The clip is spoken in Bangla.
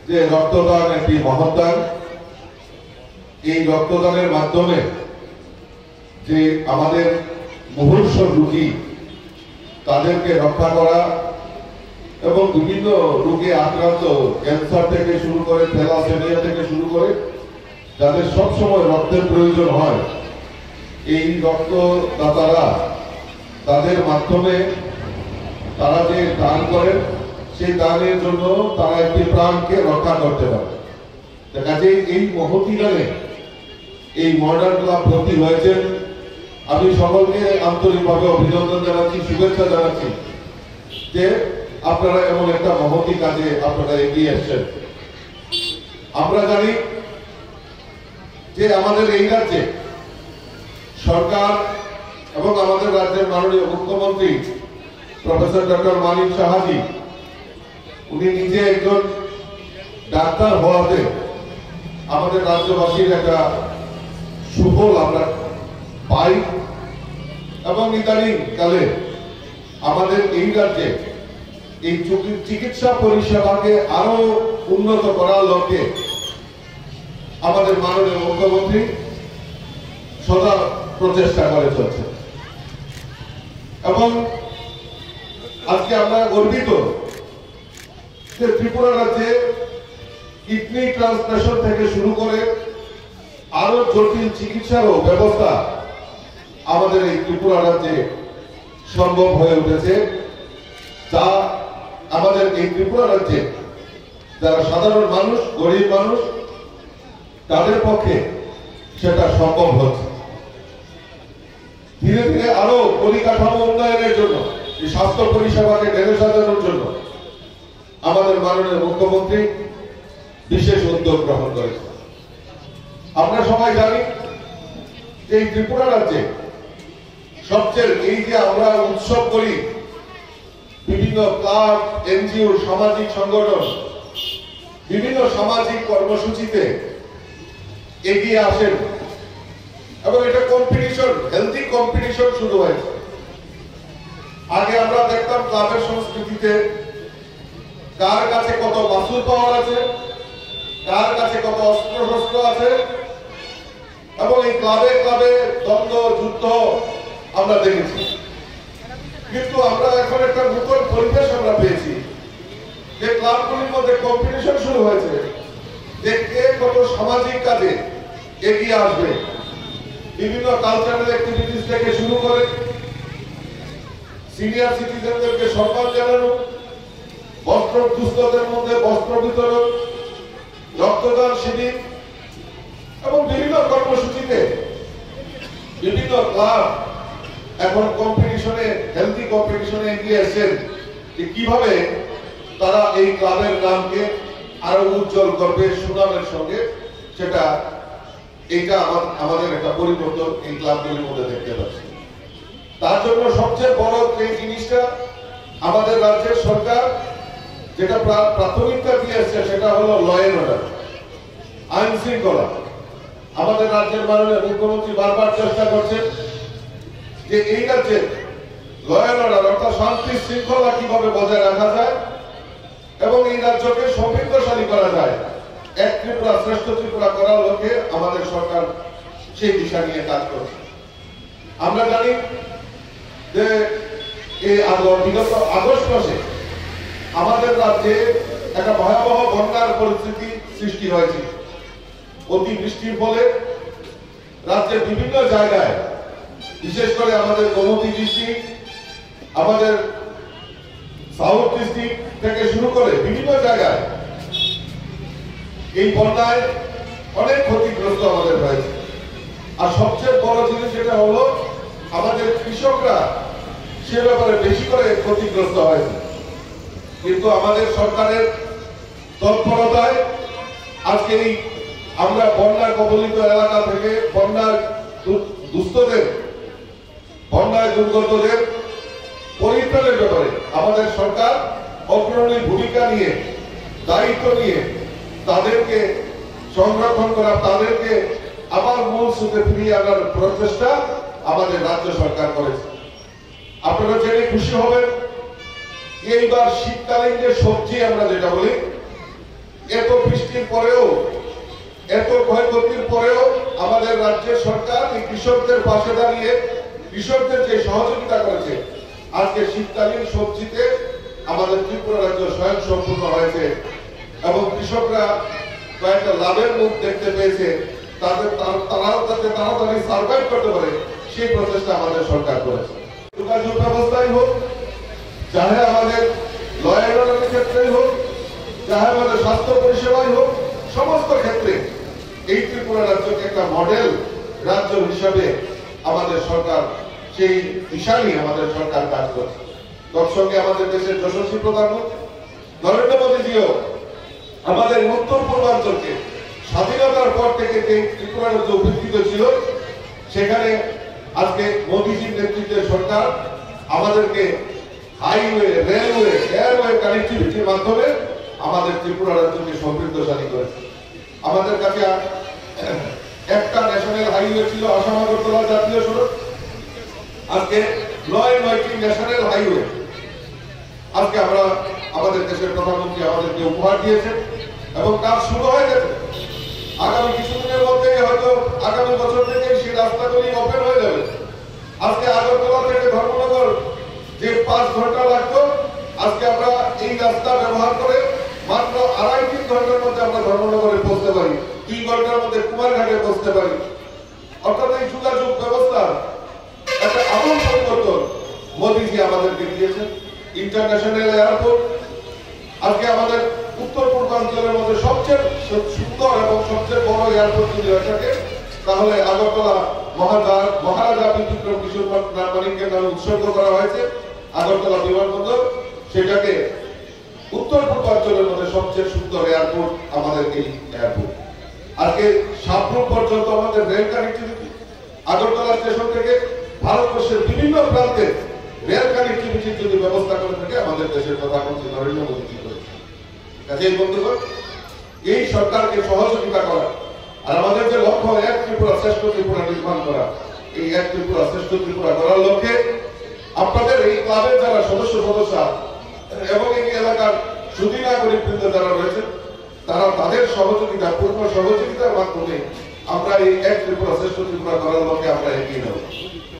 যে রক্তদান একটি মহৎদান। এই রক্তদানের মাধ্যমে যে আমাদের মুমূর্ষু রোগী তাদেরকে রক্ষা করা এবং বিভিন্ন রোগে আক্রান্ত, ক্যান্সার থেকে শুরু করে থ্যালাসেমিয়া থেকে শুরু করে যাদের সবসময় রক্তের প্রয়োজন হয়, এই রক্তদাতারা তাদের মাধ্যমে তারা যে দান করেন সেই দানের জন্য তারা একটি প্রাণকে রক্ষা করতে পারে। কাজে এই মহতি দানে এই মডার্ন ক্লাব ভর্তি হয়েছেন। আমি সকলকে আন্তরিকভাবে অভিনন্দন জানাচ্ছি, শুভেচ্ছা জানাচ্ছি যে আপনারা এমন একটা মহতি কাজে আপনারা এগিয়ে এসছেন। আমরা জানি যে আমাদের এই রাজ্যে সরকার এবং আমাদের রাজ্যের মাননীয় মুখ্যমন্ত্রী প্রফেসর ডক্টর মানিক সাহাজি, উনি নিজে একজন ডাক্তার হওয়াতে আমাদের রাজ্যবাসীর একটা সুফল আমরা পাই এবং ইদানিং কালে আমাদের এই রাজ্যে এই চিকিৎসা পরিষেবাকে আরো উন্নত করার লক্ষ্যে আমাদের মাননীয় মুখ্যমন্ত্রী সদা প্রচেষ্টা করে চলছে এবং আজকে আমরা গর্বিত যে ত্রিপুরা রাজ্যে কিডনি ট্রান্সপ্লান্টেশন থেকে শুরু করে আরো জটিল চিকিৎসারও ব্যবস্থা আমাদের এই ত্রিপুরা রাজ্যে সম্ভব হয়ে উঠেছে, যা আমাদের এই ত্রিপুরা রাজ্যে যারা সাধারণ মানুষ, গরিব মানুষ, তাদের পক্ষে সেটা সম্ভব হচ্ছে। ধীরে ধীরে আরো পরিকাঠামো উন্নয়নের জন্য, এই স্বাস্থ্য পরিষেবাকে ঢেলে সাজানোর জন্য আমাদের মাননীয় মুখ্যমন্ত্রী বিশেষ উদ্যোগ গ্রহণ করেছে। আমরা সবাই জানি যে এই ত্রিপুরা রাজ্যে সবচেয়ে এই যে আমরা উৎসব করি, বিভিন্ন ক্লাব, এনজিও, সামাজিক সংগঠন বিভিন্ন সামাজিক কর্মসূচিতে এগিয়ে আসেন এবং এটা কম্পিটিশন, হেলথি কম্পিটিশন শুরু হয়েছে। আগে আমরা দেখতাম ক্লাবের সংস্কৃতিতে কার কাছে কত মাসুল পাওয়ার আছে, কার কাছে কত অস্ত্র শস্ত্র আছে এবং এই ক্লাবে ক্লাবে দ্বন্দ্ব, যুদ্ধ আমরা দেখেছি। কিন্তু আমরা এখন একটা নতুন পরিবেশ আমরা পেয়েছি যে ক্লাবগুলির মধ্যে কম্পিটিশন শুরু হয়েছে যে কে কত সামাজিক কাজে এগিয়ে আসবে। বিভিন্ন কালচারাল অ্যাক্টিভিটিস থেকে শুরু করে সিনিয়র সিটিজেনদেরকে সম্মান জানানো, বস্ত্র দুস্থদের মধ্যে বস্ত্র বিতরণ, রক্তদান শিবির এবং বিভিন্ন কর্মসূচিতে বিভিন্ন ক্লাব এখন কম্পিটিশনে, হেলথি কম্পিটিশনে এগিয়ে এসেছেন যে কিভাবে তারা এই ক্লাবের নামকে আরো উজ্জ্বল করবে সুনামের সঙ্গে। সেটা এইটা আমাদের একটা পরিবর্তন এই ক্লাবগুলির মধ্যে দেখতে পাচ্ছি। তার জন্য সবচেয়ে বড় যে জিনিসটা আমাদের রাজ্যের সরকার যেটা প্রাথমিকতা দিয়ে আসছে সেটা হলো ল এন্ড অর্ডার, আইন শৃঙ্খলা। আমাদের রাজ্যের মাননীয় মুখ্যমন্ত্রী বারবার চেষ্টা করছেন যে এই রাজ্যে ল এন্ড অর্ডার অর্থাৎ শান্তি শৃঙ্খলা কিভাবে বজায় রাখা যায় এবং এই রাজ্যকে সমৃদ্ধশালী করা যায়, এক ত্রিপুরা শ্রেষ্ঠ ত্রিপুরা করার লক্ষ্যে আমাদের সরকার সেই দিশা নিয়ে কাজ করছে। আমরা জানি যে এই বিগত আগস্ট মাসে আমাদের রাজ্যে একটা ভয়াবহ বন্যার পরিস্থিতি সৃষ্টি হয়েছে। অতি বৃষ্টির ফলে রাজ্যের বিভিন্ন জায়গায়, বিশেষ করে আমাদের গোমতী ডিস্ট্রিক্ট, আমাদের সাউথ ডিস্ট্রিক্ট থেকে শুরু করে বিভিন্ন জায়গায় এই বন্যায় অনেক ক্ষতিগ্রস্ত আমাদের হয়েছে। আর সবচেয়ে বড় জিনিস যেটা হলো আমাদের কৃষকরা সে ব্যাপারে বেশি করে ক্ষতিগ্রস্ত হয়েছে। কিন্তু আমাদের সরকারের তৎপরতায় আজকে এই আমরা বন্যা কবলিত এলাকা থেকে বন্যার দুস্থদের, বন্যায় দুর্গতদের পরিত্রাণের ব্যাপারে আমাদের সরকার অগ্রণী ভূমিকা নিয়ে, দায়িত্ব নিয়ে তাদেরকে সংরক্ষণ করা, তাদেরকে আবার মূল স্রোতে ফিরিয়ে আনার প্রচেষ্টা আমাদের রাজ্য সরকার করেছে। আপনারা জেনে খুশি হবেন এইবার শীতকালীন যে সবজি আমরা যেটা বলি, এত বৃষ্টির পরেও, এত ক্ষয়ক্ষতির পরেও আমাদের রাজ্যের সরকার এই কৃষকদের পাশে দাঁড়িয়ে কৃষকদের যে সহযোগিতা করেছে, আজকে শীতকালীন সবজিতে আমাদের ত্রিপুরা রাজ্য স্বয়ং সম্পূর্ণ হয়েছে এবং কৃষকরা কয়েকটা লাভের মুখ দেখতে পেয়েছে, তারাও যাতে তাড়াতাড়ি সার্ভাইভ করতে পারে সেই প্রচেষ্টা আমাদের সরকার করেছে। যোগাযোগ ব্যবস্থাই হোক, চাহে আমাদের ল অ্যান্ড অর্ডারের ক্ষেত্রেই হোক, চাহে আমাদের স্বাস্থ্য পরিষেবাই হোক, সমস্ত ক্ষেত্রে এই ত্রিপুরা রাজ্যকে একটা মডেল রাজ্য হিসাবে আমাদের সরকার সেই দিশা নিয়ে আমাদের সরকার কাজ করছে। তৎসঙ্গে আমাদের দেশের যশস্বী প্রধানমন্ত্রী নরেন্দ্র মোদীজিও আমাদের উত্তর পূর্বাঞ্চলকে স্বাধীনতার পর থেকে যে ত্রিপুরা রাজ্য উপস্থিত ছিল, সেখানে আজকে মোদীজির নেতৃত্বে সরকার আমাদেরকে হাইওয়ে, রেলওয়ে, এয়ারওয়ে কানেক্টিভিটির মাধ্যমে আমাদের ত্রিপুরা রাজ্যকে সমৃদ্ধশালী করেছে। আমাদের কাছে একটা ন্যাশনাল হাইওয়ে ছিল আসাম আগরতলা জাতীয় সড়ক, আজকে ৯টি ন্যাশনাল হাইওয়ে আজকে আমরা আমাদের দেশের প্রধানমন্ত্রী আমাদেরকে উপহার দিয়েছেন এবং কাজ শুরু হয়ে গেছে। আগামী কিছুদিনের মধ্যে হয়তো আগামী বছর থেকে সেই রাস্তাগুলি ওপেন হয়ে যাবে। আজকে আগরতলা থেকে ধর্মনগর যে 5 ঘন্টা লাগতো, আজকে আমরা এই রাস্তা ব্যবহার করে মাত্র ২.৫-৩ ঘন্টার মধ্যে আমরা ধর্মনগরে পৌঁছতে পারি, 2 ঘন্টার মধ্যে কুমারঘাটে পৌঁছতে পারি। অর্থাৎ এই যোগাযোগ ব্যবস্থা একটা আমূল পরিবর্তন মোদীজি আমাদেরকে দিয়েছেন। ইন্টারন্যাশনাল এয়ারপোর্ট আজকে আমাদের উত্তর পূর্বাঞ্চলের মধ্যে সবচেয়ে সুন্দর এবং সবচেয়ে বড় এয়ারপোর্ট যদি হয়ে থাকে, তাহলে আগরতলা মহারাজা বিক্রম কিশোর মানিকের নামে উৎসর্গ করা হয়েছে আগরতলা বিমানবন্দর। সেটাকে উত্তর পূর্বাঞ্চলের মধ্যে সবচেয়ে সুন্দর এয়ারপোর্ট আমাদের এই এয়ারপোর্ট। আজকে সাবরুম পর্যন্ত আমাদের রেল কানেক্টিভিটি, আগরতলা স্টেশন থেকে ভারতবর্ষের বিভিন্ন প্রান্তে রেল কানেক্টিভিটির যদি ব্যবস্থা করে থাকে আমাদের দেশের প্রধানমন্ত্রী নরেন্দ্র মোদী করেছে। কাজেই বন্ধুগণ, এই সরকারকে সহযোগিতা করা আর আমাদের যে লক্ষ্য এক ত্রিপুরা শ্রেষ্ঠ ত্রিপুরা নির্মাণ করা, এই এক ত্রিপুরা শ্রেষ্ঠ ত্রিপুরা করার লক্ষ্যে আপনাদের এই ক্লাবের যারা সদস্য এবং এই এলাকার সুদী নাগরিকবৃন্দ যারা রয়েছে, তারা তাদের সহযোগিতা, পূর্ণ সহযোগিতার মাধ্যমে আমরা এই এক ত্রিপুরা শ্রেষ্ঠ ত্রিপুরা করার লক্ষ্যে আমরা এগিয়ে নেব।